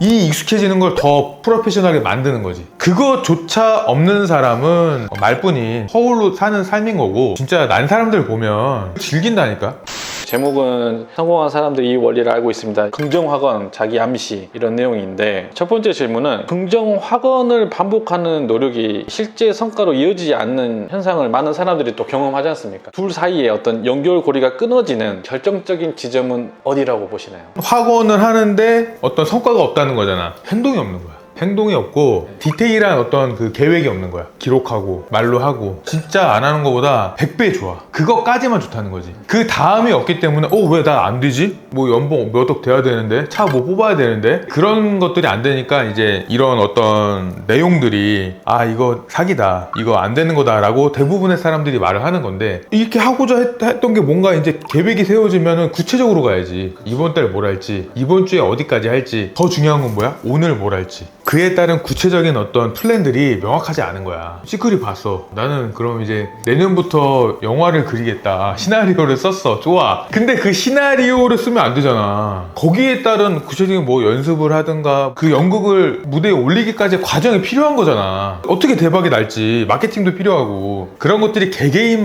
이 익숙해지는 걸 더 프로페셔널하게 만드는 거지. 그거조차 없는 사람은 말뿐인 허울로 사는 삶인 거고, 진짜 난 사람들 보면 즐긴다니까. 제목은 성공한 사람들이 이 원리를 알고 있습니다. 긍정확언, 자기 암시 이런 내용인데, 첫 번째 질문은 긍정확언을 반복하는 노력이 실제 성과로 이어지지 않는 현상을 많은 사람들이 또 경험하지 않습니까? 둘 사이에 어떤 연결고리가 끊어지는 결정적인 지점은 어디라고 보시나요? 확언을 하는데 어떤 성과가 없다는 거잖아. 행동이 없는 거야. 행동이 없고 디테일한 어떤 그 계획이 없는 거야. 기록하고 말로 하고 진짜 안 하는 것보다 100배 좋아. 그거까지만 좋다는 거지. 그 다음이 없기 때문에 왜 나 안 되지? 뭐 연봉 몇 억 돼야 되는데, 차 뭐 뽑아야 되는데, 그런 것들이 안 되니까 이제 이런 어떤 내용들이 이거 사기다, 이거 안 되는 거다 라고 대부분의 사람들이 말을 하는 건데, 이렇게 하고자 했던 게 뭔가 이제 계획이 세워지면은 구체적으로 가야지. 이번 달 뭘 할지, 이번 주에 어디까지 할지, 더 중요한 건 뭐야? 오늘 뭘 할지. 그에 따른 구체적인 어떤 플랜들이 명확하지 않은 거야. 시크릿 봤어. 나는 그럼 이제 내년부터 영화를 그리겠다. 시나리오를 썼어. 좋아. 근데 그 시나리오를 쓰면 안 되잖아. 거기에 따른 구체적인 뭐 연습을 하든가 그 연극을 무대에 올리기까지 과정이 필요한 거잖아. 어떻게 대박이 날지 마케팅도 필요하고 그런 것들이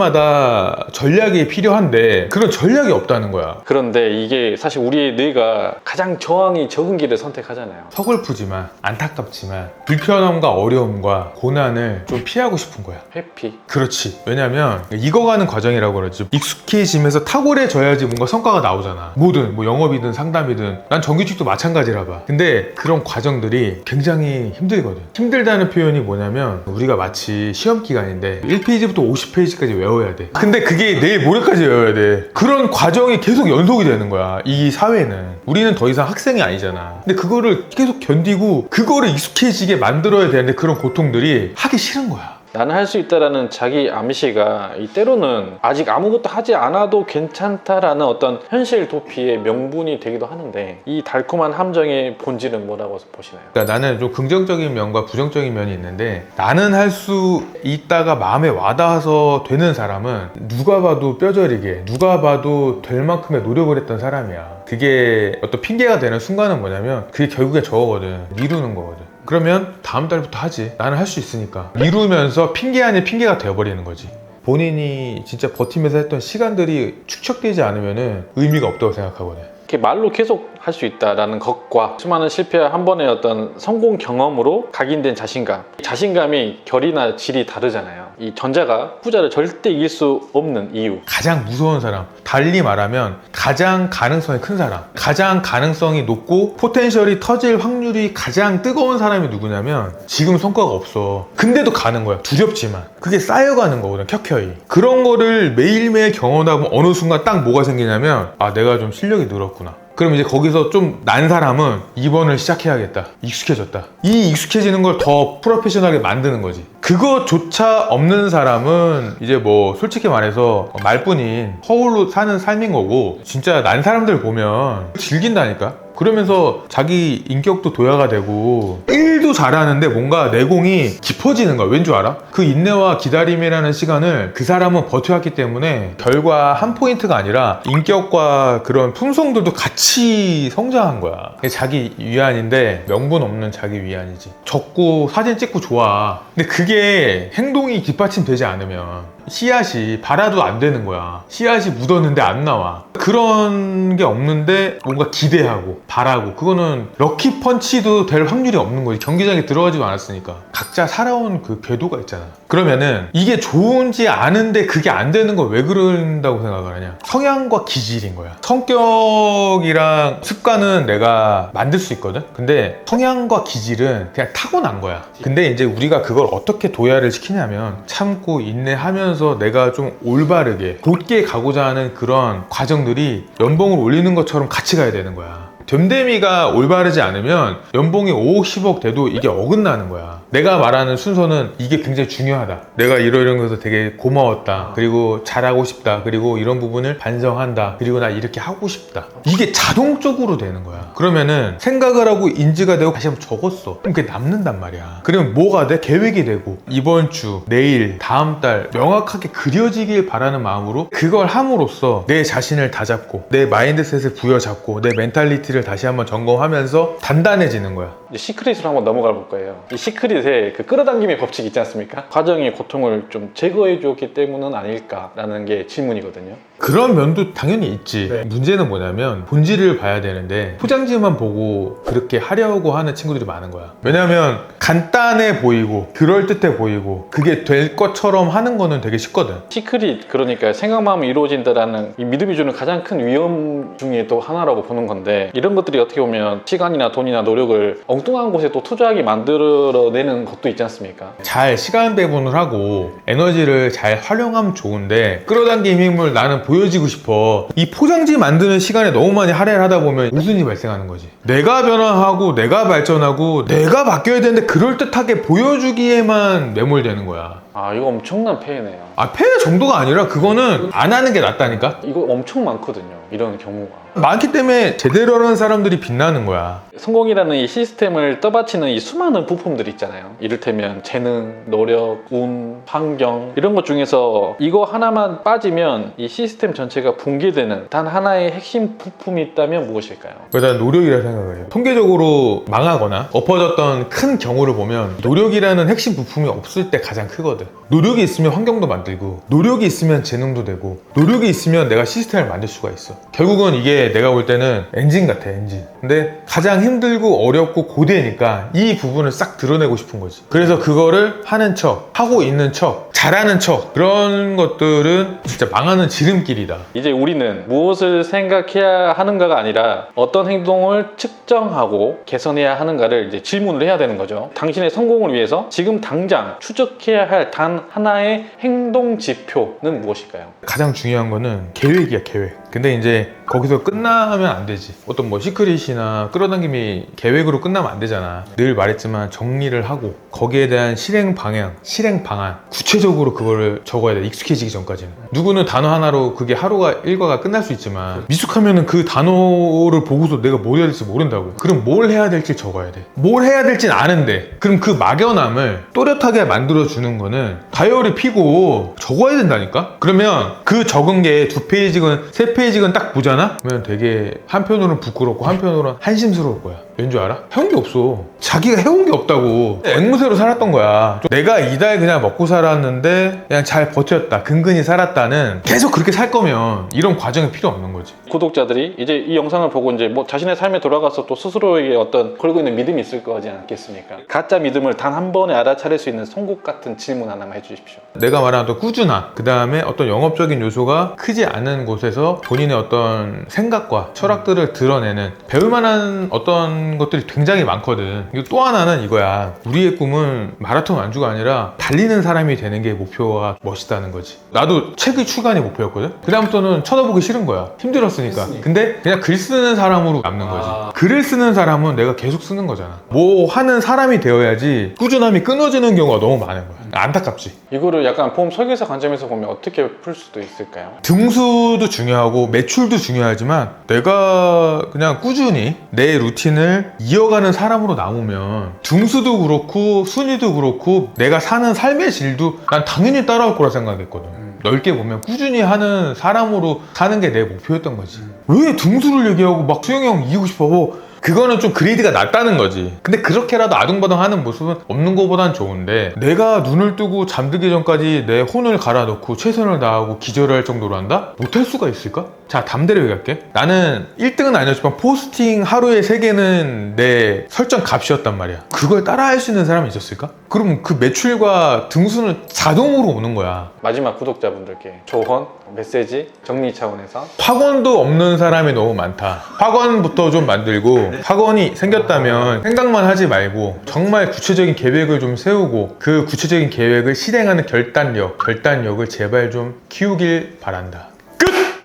개개인마다 전략이 필요한데 그런 전략이 없다는 거야. 그런데 이게 사실 우리의 뇌가 가장 저항이 적은 길을 선택하잖아요. 서글프지만 안타깝지만 불편함과 어려움과 고난을 좀 피하고 싶은 거야. 회피. 그렇지. 왜냐면 익어가는 과정이라고 그러지. 익숙해지면서 탁월해져야지 뭔가 성과가 나오잖아. 뭐든 뭐 영업이든 상담이든 난 정규직도 마찬가지라 봐. 근데 그런 과정들이 굉장히 힘들거든. 힘들다는 표현이 뭐냐면 우리가 마치 시험 기간인데 1페이지부터 50페이지까지 외워야 돼. 근데 그게 내일 모레까지 외워야 돼. 그런 과정이 계속 연속이 되는 거야. 이 사회는. 우리는 더 이상 학생이 아니잖아. 근데 그거를 계속 견디고 그거를 익숙해지게 만들어야 되는데 그런 고통들이 하기 싫은 거야. 나는 할 수 있다라는 자기 암시가 때로는 아직 아무것도 하지 않아도 괜찮다라는 어떤 현실 도피의 명분이 되기도 하는데, 이 달콤한 함정의 본질은 뭐라고 보시나요? 그러니까 나는 좀 긍정적인 면과 부정적인 면이 있는데, 나는 할 수 있다가 마음에 와닿아서 되는 사람은 누가 봐도 뼈저리게, 누가 봐도 될 만큼의 노력을 했던 사람이야. 그게 어떤 핑계가 되는 순간은 뭐냐면 그게 결국에 저거거든. 미루는 거거든. 그러면 다음 달부터 하지. 나는 할 수 있으니까. 미루면서 핑계 아닌 핑계가 되어버리는 거지. 본인이 진짜 버티면서 했던 시간들이 축적되지 않으면 의미가 없다고 생각하거든. 이렇게 말로 계속 할 수 있다라는 것과 수많은 실패와 한 번의 어떤 성공 경험으로 각인된 자신감. 자신감이 결이나 질이 다르잖아요. 이 전자가 후자를 절대 이길 수 없는 이유. 가장 무서운 사람, 달리 말하면 가장 가능성이 큰 사람, 가장 가능성이 높고 포텐셜이 터질 확률이 가장 뜨거운 사람이 누구냐면 지금 성과가 없어. 근데도 가는 거야. 두렵지만. 그게 쌓여가는 거거든. 켜켜이. 그런 거를 매일매일 경험하다 보면 어느 순간 딱 뭐가 생기냐면 내가 좀 실력이 늘었구나. 그럼 이제 거기서 좀 난 사람은 2번을 시작해야겠다. 익숙해졌다. 이 익숙해지는 걸 더 프로페셔널하게 만드는 거지. 그거조차 없는 사람은 이제 뭐 솔직히 말해서 말뿐인 허울로 사는 삶인 거고, 진짜 난 사람들 보면 즐긴다니까? 그러면서 자기 인격도 도야가 되고 일도 잘하는데 뭔가 내공이 깊어지는 거야. 왠 줄 알아? 그 인내와 기다림이라는 시간을 그 사람은 버텨왔기 때문에 결과 한 포인트가 아니라 인격과 그런 품성들도 같이 성장한 거야. 그게 자기 위안인데 명분 없는 자기 위안이지. 적고 사진 찍고 좋아. 근데 그게 행동이 뒷받침되지 않으면 씨앗이 발아도 안 되는 거야. 씨앗이 묻었는데 안 나와. 그런 게 없는데 뭔가 기대하고 바라고, 그거는 럭키 펀치도 될 확률이 없는 거지. 경기장에 들어가지도 않았으니까. 각자 살아온 그 궤도가 있잖아. 그러면은 이게 좋은지 아는데 그게 안 되는 거 왜 그런다고 생각을 하냐? 성향과 기질인 거야. 성격이랑 습관은 내가 만들 수 있거든? 근데 성향과 기질은 그냥 타고난 거야. 근데 이제 우리가 그걸 어떻게 도야를 시키냐면 참고 인내하면서 내가 좀 올바르게 곧게 가고자 하는 그런 과정들이 연봉을 올리는 것처럼 같이 가야 되는 거야. 됨됨이가 올바르지 않으면 연봉이 5억 10억 돼도 이게 어긋나는 거야. 내가 말하는 순서는 이게 굉장히 중요하다. 내가 이런 것에서 되게 고마웠다. 그리고 잘하고 싶다. 그리고 이런 부분을 반성한다. 그리고 나 이렇게 하고 싶다. 이게 자동적으로 되는 거야. 그러면은 생각을 하고 인지가 되고 다시 한번 적었어. 그럼 그게 남는단 말이야. 그러면 뭐가 돼? 계획이 되고 이번 주, 내일, 다음 달 명확하게 그려지길 바라는 마음으로 그걸 함으로써 내 자신을 다잡고 내 마인드셋을 부여잡고 내 멘탈리티 MIT를 다시 한번 점검하면서 단단해지는 거야. 이제 시크릿으로 한번 넘어가 볼 거예요. 이 시크릿에 그 끌어당김의 법칙 있지 않습니까? 과정의 고통을 좀 제거해 주었기 때문은 아닐까라는 게 질문이거든요. 그런 면도 당연히 있지. 문제는 뭐냐면 본질을 봐야 되는데 포장지만 보고 그렇게 하려고 하는 친구들이 많은 거야. 왜냐면 간단해 보이고 그럴듯해 보이고 그게 될 것처럼 하는 거는 되게 쉽거든. 시크릿, 그러니까 생각만 하면 이루어진다라는 이 믿음이 주는 가장 큰 위험 중에 또 하나라고 보는 건데, 이런 것들이 어떻게 보면 시간이나 돈이나 노력을 엉뚱한 곳에 또 투자하게 만들어내는 것도 있지 않습니까? 잘 시간 배분을 하고 에너지를 잘 활용하면 좋은데 끌어당김 힘을 나는 보여지고 싶어. 이 포장지 만드는 시간에 너무 많이 할애를 하다 보면 우순이 발생하는 거지. 내가 변화하고 내가 발전하고 내가 바뀌어야 되는데 그럴듯하게 보여주기에만 매몰되는 거야. 아, 이거 엄청난 폐해네요. 폐해 정도가 아니라 그거는 안 하는 게 낫다니까? 이거 엄청 많거든요, 이런 경우가. 많기 때문에 제대로 하는 사람들이 빛나는 거야. 성공이라는 이 시스템을 떠받치는 이 수많은 부품들이 있잖아요. 이를테면 재능, 노력, 운, 환경, 이런 것 중에서 이거 하나만 빠지면 이 시스템 전체가 붕괴되는 단 하나의 핵심 부품이 있다면 무엇일까요? 그래서 난 노력이라 생각을 해요. 통계적으로 망하거나 엎어졌던 큰 경우를 보면 노력이라는 핵심 부품이 없을 때 가장 크거든. 노력이 있으면 환경도 만들고, 노력이 있으면 재능도 되고, 노력이 있으면 내가 시스템을 만들 수가 있어. 결국은 이게 내가 볼 때는 엔진 같아, 엔진. 근데 가장 힘들고 어렵고 고되니까 이 부분을 싹 드러내고 싶은 거지. 그래서 그거를 하는 척, 하고 있는 척, 잘하는 척, 그런 것들은 진짜 망하는 지름길이다. 이제 우리는 무엇을 생각해야 하는가가 아니라 어떤 행동을 측정하고 개선해야 하는가를 이제 질문을 해야 되는 거죠. 당신의 성공을 위해서 지금 당장 추적해야 할 단 하나의 행동 지표는 무엇일까요? 가장 중요한 거는 계획이야, 계획. 근데 이제 거기서 끝나면 안 되지. 어떤 뭐 시크릿이나 끌어당김이 계획으로 끝나면 안 되잖아. 늘 말했지만 정리를 하고 거기에 대한 실행 방향, 실행 방안, 구체적으로 그거를 적어야 돼. 익숙해지기 전까지는. 누구는 단어 하나로 그게 하루가 일과가 끝날 수 있지만 미숙하면은 그 단어를 보고서 내가 뭘 해야 될지 모른다고. 그럼 뭘 해야 될지 적어야 돼. 뭘 해야 될지는 아는데 그럼 그 막연함을 또렷하게 만들어주는 거는 다이어리 피고 적어야 된다니까? 그러면 그 적은 게 2페이지건 3페이지건 딱 보잖아? 그러면 되게 한편으로는 부끄럽고 한편으로는 한심스러울 거야. 왠 줄 알아? 해온 게 없어. 자기가 해온 게 없다고. 앵무새로 살았던 거야. 내가 이달 그냥 먹고 살았는데 그냥 잘 버텼다, 근근히 살았다는, 계속 그렇게 살 거면 이런 과정이 필요 없는 거지. 구독자들이 이제 이 영상을 보고 이제 뭐 자신의 삶에 돌아가서 또 스스로에게 어떤 걸고 있는 믿음이 있을 거지 않겠습니까? 가짜 믿음을 단 한 번에 알아차릴 수 있는 송곳 같은 질문 하나만 해주십시오. 내가 말한 어떤 꾸준함, 그 다음에 어떤 영업적인 요소가 크지 않은 곳에서 본인의 어떤 생각과 철학들을 드러내는, 배울 만한 어떤 것들이 굉장히 많거든. 그리고 또 하나는 이거야. 우리의 꿈은 마라톤 완주가 아니라 달리는 사람이 되는 게 목표가 멋있다는 거지. 나도 책의 출간이 목표였거든. 그 다음부터는 쳐다보기 싫은 거야. 힘들었으니까. 근데 그냥 글 쓰는 사람으로 남는 거지. 글을 쓰는 사람은 내가 계속 쓰는 거잖아. 뭐 하는 사람이 되어야지 꾸준함이 끊어지는 경우가 너무 많은 거야. 안타깝지. 이거를 약간 보험 설계사 관점에서 보면 어떻게 풀 수도 있을까요? 등수도 중요하고 매출도 중요하지만 내가 그냥 꾸준히 내 루틴을 이어가는 사람으로 남으면 등수도 그렇고 순위도 그렇고 내가 사는 삶의 질도 난 당연히 따라올 거라 생각했거든. 넓게 보면 꾸준히 하는 사람으로 사는 게 내 목표였던 거지. 왜 등수를 얘기하고 막 수영이 형 이기고 싶어? 그거는 좀 그레이드가 낮다는 거지. 근데 그렇게라도 아둥바둥 하는 모습은 없는 것보단 좋은데, 내가 눈을 뜨고 잠들기 전까지 내 혼을 갈아넣고 최선을 다하고 기절할 정도로 한다? 못할 수가 있을까? 자, 담대로 얘기할게. 나는 1등은 아니었지만 포스팅 하루에 3개는 내 설정 값이었단 말이야. 그걸 따라할 수 있는 사람이 있었을까? 그럼 그 매출과 등수는 자동으로 오는 거야. 마지막 구독자분들께 조언, 메시지, 정리 차원에서. 학원도 없는 사람이 너무 많다. 학원부터 좀 만들고, 학원이 생겼다면 생각만 하지 말고 정말 구체적인 계획을 좀 세우고 그 구체적인 계획을 실행하는 결단력을 제발 좀 키우길 바란다.